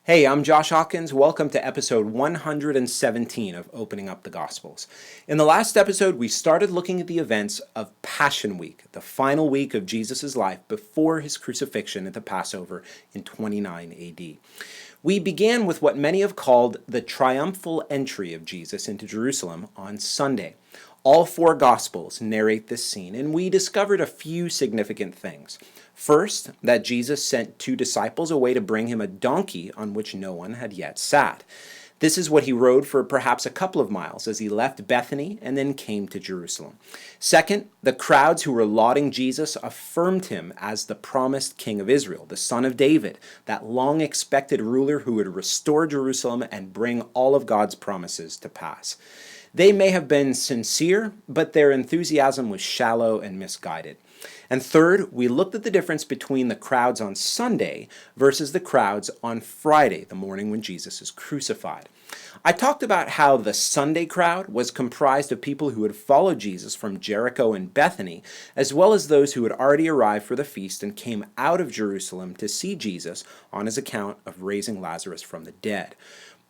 Hey, I'm Josh Hawkins. Welcome to episode 117 of Opening Up the Gospels. In the last episode, we started looking at the events of Passion Week, the final week of Jesus' life before his crucifixion at the Passover in 29 AD. We began with what many have called the triumphal entry of Jesus into Jerusalem on Sunday. All four Gospels narrate this scene, and we discovered a few significant things. First, that Jesus sent two disciples away to bring him a donkey on which no one had yet sat. This is what he rode for perhaps a couple of miles as he left Bethany and then came to Jerusalem. Second, the crowds who were lauding Jesus affirmed him as the promised king of Israel, the son of David, that long-expected ruler who would restore Jerusalem and bring all of God's promises to pass. They may have been sincere, but their enthusiasm was shallow and misguided. And third, we looked at the difference between the crowds on Sunday versus the crowds on Friday, the morning when Jesus is crucified. I talked about how the Sunday crowd was comprised of people who had followed Jesus from Jericho and Bethany, as well as those who had already arrived for the feast and came out of Jerusalem to see Jesus on his account of raising Lazarus from the dead.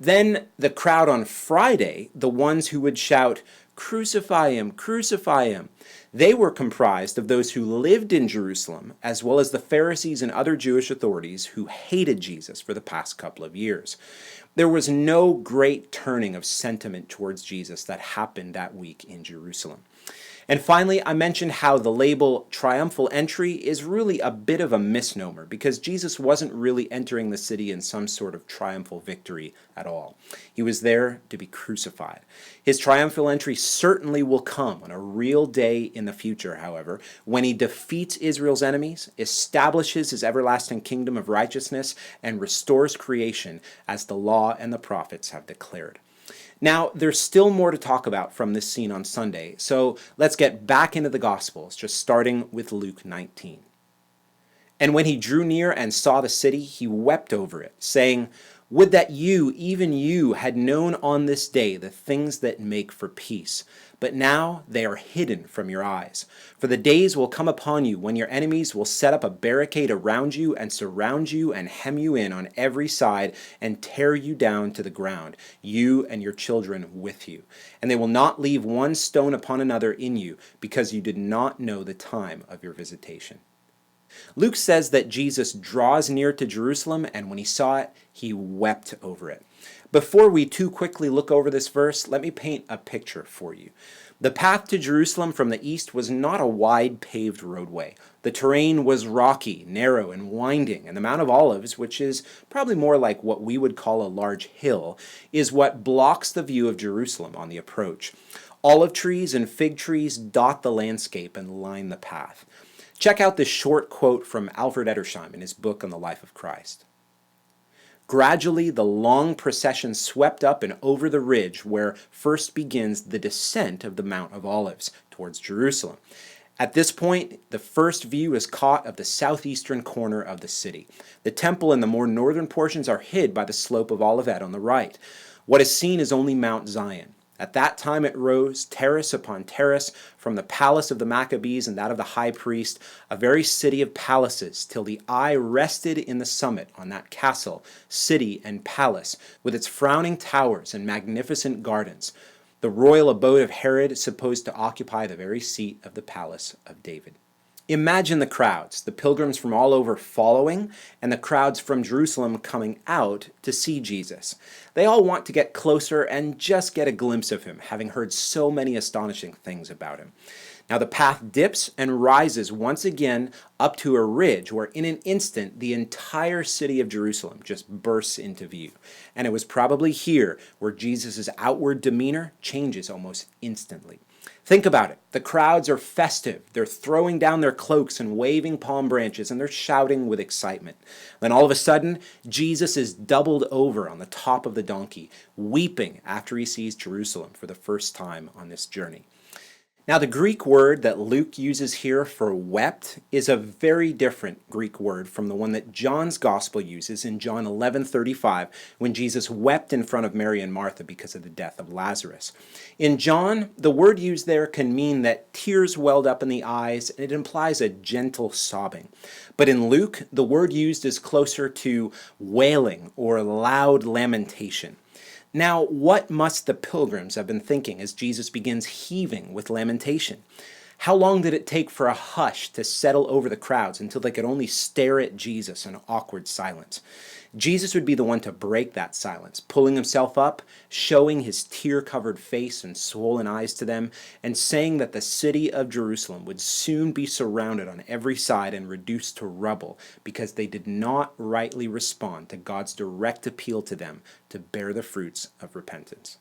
Then the crowd on Friday, the ones who would shout, "Crucify him, crucify him," they were comprised of those who lived in Jerusalem, as well as the Pharisees and other Jewish authorities who hated Jesus for the past couple of years. There was no great turning of sentiment towards Jesus that happened that week in Jerusalem. And finally, I mentioned how the label triumphal entry is really a bit of a misnomer because Jesus wasn't really entering the city in some sort of triumphal victory at all. He was there to be crucified. His triumphal entry certainly will come on a real day in the future, however, when he defeats Israel's enemies, establishes his everlasting kingdom of righteousness, and restores creation as the law and the prophets have declared. Now, there's still more to talk about from this scene on Sunday, so let's get back into the Gospels, just starting with Luke 19. And when he drew near and saw the city, he wept over it, saying, "Would that you, even you, had known on this day the things that make for peace. But now they are hidden from your eyes. For the days will come upon you when your enemies will set up a barricade around you and surround you and hem you in on every side and tear you down to the ground, you and your children with you. And they will not leave one stone upon another in you, because you did not know the time of your visitation." Luke says that Jesus draws near to Jerusalem, and when he saw it, he wept over it. Before we too quickly look over this verse, let me paint a picture for you. The path to Jerusalem from the east was not a wide paved roadway. The terrain was rocky, narrow, and winding, and the Mount of Olives, which is probably more like what we would call a large hill, is what blocks the view of Jerusalem on the approach. Olive trees and fig trees dot the landscape and line the path. Check out this short quote from Alfred Edersheim in his book on the life of Christ. "Gradually, the long procession swept up and over the ridge where first begins the descent of the Mount of Olives towards Jerusalem. At this point, the first view is caught of the southeastern corner of the city. The temple and the more northern portions are hid by the slope of Olivet on the right. What is seen is only Mount Zion. At that time it rose, terrace upon terrace, from the palace of the Maccabees and that of the high priest, a very city of palaces, till the eye rested in the summit on that castle, city, and palace, with its frowning towers and magnificent gardens, the royal abode of Herod, supposed to occupy the very seat of the palace of David." Imagine the crowds, the pilgrims from all over following, and the crowds from Jerusalem coming out to see Jesus. They all want to get closer and just get a glimpse of him, having heard so many astonishing things about him. Now the path dips and rises once again up to a ridge where in an instant the entire city of Jerusalem just bursts into view. And it was probably here where Jesus' outward demeanor changes almost instantly. Think about it. The crowds are festive. They're throwing down their cloaks and waving palm branches, and they're shouting with excitement. Then all of a sudden, Jesus is doubled over on the top of the donkey, weeping after he sees Jerusalem for the first time on this journey. Now, the Greek word that Luke uses here for wept is a very different Greek word from the one that John's gospel uses in John 11:35 when Jesus wept in front of Mary and Martha because of the death of Lazarus. In John, the word used there can mean that tears welled up in the eyes, and it implies a gentle sobbing. But in Luke, the word used is closer to wailing or loud lamentation. Now, what must the pilgrims have been thinking as Jesus begins heaving with lamentation? How long did it take for a hush to settle over the crowds until they could only stare at Jesus in awkward silence? Jesus would be the one to break that silence, pulling himself up, showing his tear-covered face and swollen eyes to them, and saying that the city of Jerusalem would soon be surrounded on every side and reduced to rubble because they did not rightly respond to God's direct appeal to them to bear the fruits of repentance.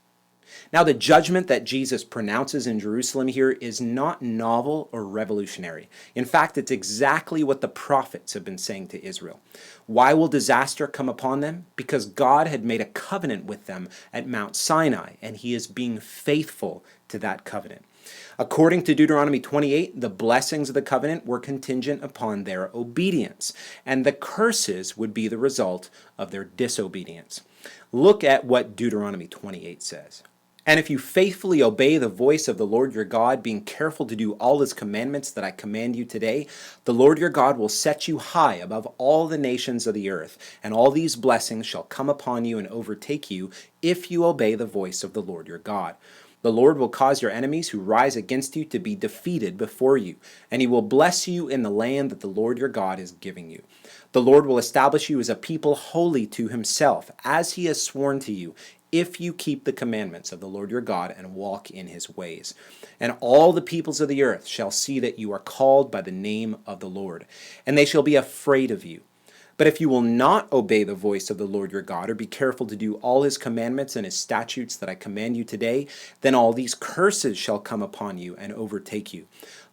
Now, the judgment that Jesus pronounces in Jerusalem here is not novel or revolutionary. In fact, it's exactly what the prophets have been saying to Israel. Why will disaster come upon them? Because God had made a covenant with them at Mount Sinai, and he is being faithful to that covenant. According to Deuteronomy 28, the blessings of the covenant were contingent upon their obedience, and the curses would be the result of their disobedience. Look at what Deuteronomy 28 says. And if you faithfully obey the voice of the Lord your God, being careful to do all his commandments that I command you today, the Lord your God will set you high above all the nations of the earth, and all these blessings shall come upon you and overtake you if you obey the voice of the Lord your God. The Lord will cause your enemies who rise against you to be defeated before you, and he will bless you in the land that the Lord your God is giving you. The Lord will establish you as a people holy to himself, as he has sworn to you, if you keep the commandments of the Lord your God and walk in his ways. And all the peoples of the earth shall see that you are called by the name of the Lord, and they shall be afraid of you. But if you will not obey the voice of the Lord your God, or be careful to do all his commandments and his statutes that I command you today, then all these curses shall come upon you and overtake you.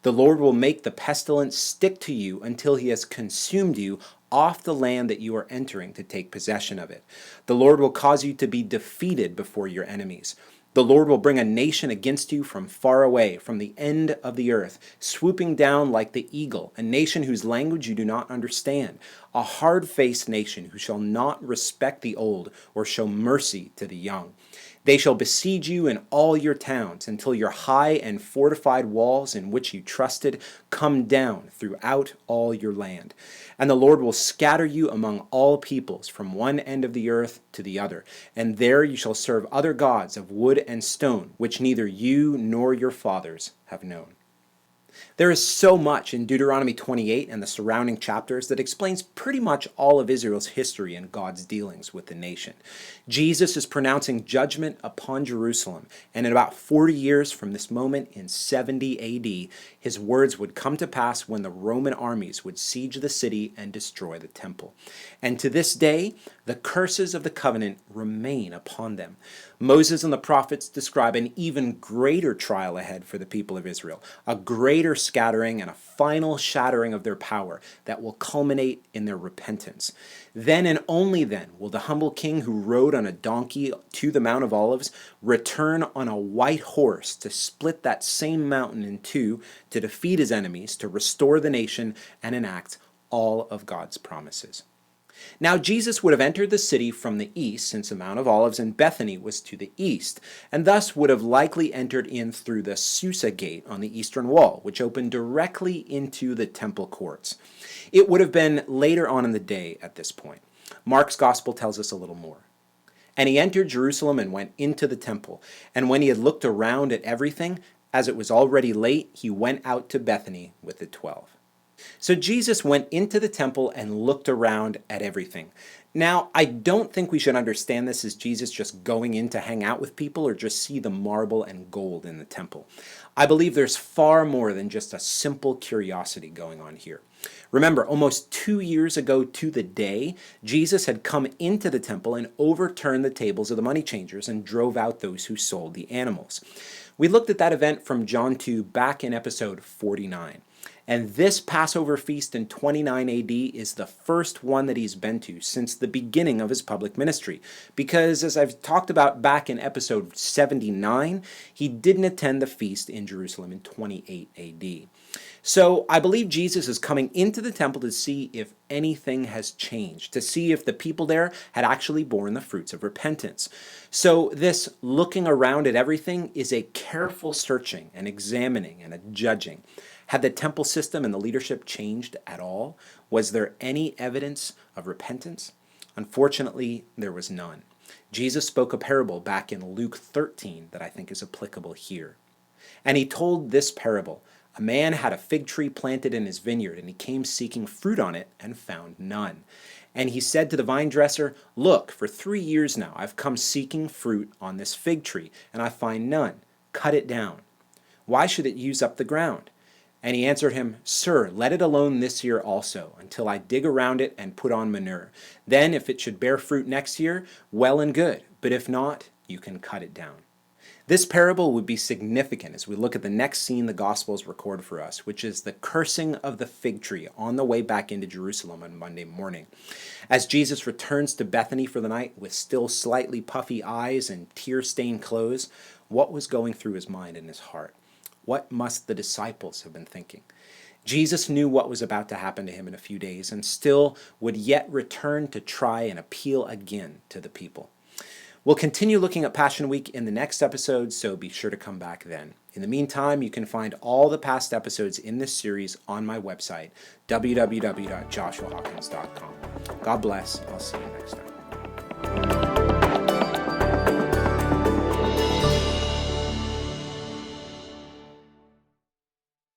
The Lord will make the pestilence stick to you until he has consumed you off the land that you are entering to take possession of it. The Lord will cause you to be defeated before your enemies. The Lord will bring a nation against you from far away, from the end of the earth, swooping down like the eagle, a nation whose language you do not understand, a hard-faced nation who shall not respect the old or show mercy to the young. They shall besiege you in all your towns until your high and fortified walls in which you trusted come down throughout all your land. And the Lord will scatter you among all peoples from one end of the earth to the other. And there you shall serve other gods of wood and stone, which neither you nor your fathers have known. There is so much in Deuteronomy 28 and the surrounding chapters that explains pretty much all of Israel's history and God's dealings with the nation. Jesus is pronouncing judgment upon Jerusalem, and in about 40 years from this moment in 70 AD, his words would come to pass when the Roman armies would siege the city and destroy the temple. And to this day, the curses of the covenant remain upon them. Moses and the prophets describe an even greater trial ahead for the people of Israel, a greater scattering and a final shattering of their power that will culminate in their repentance. Then and only then will the humble king who rode on a donkey to the Mount of Olives return on a white horse to split that same mountain in two, to defeat his enemies, to restore the nation, and enact all of God's promises. Now Jesus would have entered the city from the east, since the Mount of Olives and Bethany was to the east, and thus would have likely entered in through the Susa gate on the eastern wall, which opened directly into the temple courts. It would have been later on in the day at this point. Mark's gospel tells us a little more. And he entered Jerusalem and went into the temple, and when he had looked around at everything, as it was already late, he went out to Bethany with the 12. So Jesus went into the temple and looked around at everything. Now, I don't think we should understand this as Jesus just going in to hang out with people or just see the marble and gold in the temple. I believe there's far more than just a simple curiosity going on here. Remember, almost 2 years ago to the day, Jesus had come into the temple and overturned the tables of the money changers and drove out those who sold the animals. We looked at that event from John 2 back in episode 49. And this Passover feast in 29 AD is the first one that he's been to since the beginning of his public ministry. Because, as I've talked about back in episode 79, he didn't attend the feast in Jerusalem in 28 AD. So I believe Jesus is coming into the temple to see if anything has changed, to see if the people there had actually borne the fruits of repentance. So this looking around at everything is a careful searching and examining and a judging. Had the temple system and the leadership changed at all? Was there any evidence of repentance? Unfortunately, there was none. Jesus spoke a parable back in Luke 13 that I think is applicable here. And he told this parable. A man had a fig tree planted in his vineyard, and he came seeking fruit on it and found none. And he said to the vine dresser, "Look, for 3 years now I've come seeking fruit on this fig tree, and I find none. Cut it down. Why should it use up the ground?" And he answered him, "Sir, let it alone this year also, until I dig around it and put on manure. Then if it should bear fruit next year, well and good, but if not, you can cut it down." This parable would be significant as we look at the next scene the Gospels record for us, which is the cursing of the fig tree on the way back into Jerusalem on Monday morning. As Jesus returns to Bethany for the night with still slightly puffy eyes and tear-stained clothes, what was going through his mind and his heart? What must the disciples have been thinking? Jesus knew what was about to happen to him in a few days and still would yet return to try and appeal again to the people. We'll continue looking at Passion Week in the next episode, so be sure to come back then. In the meantime, you can find all the past episodes in this series on my website, www.joshuahawkins.com. God bless. I'll see you next time.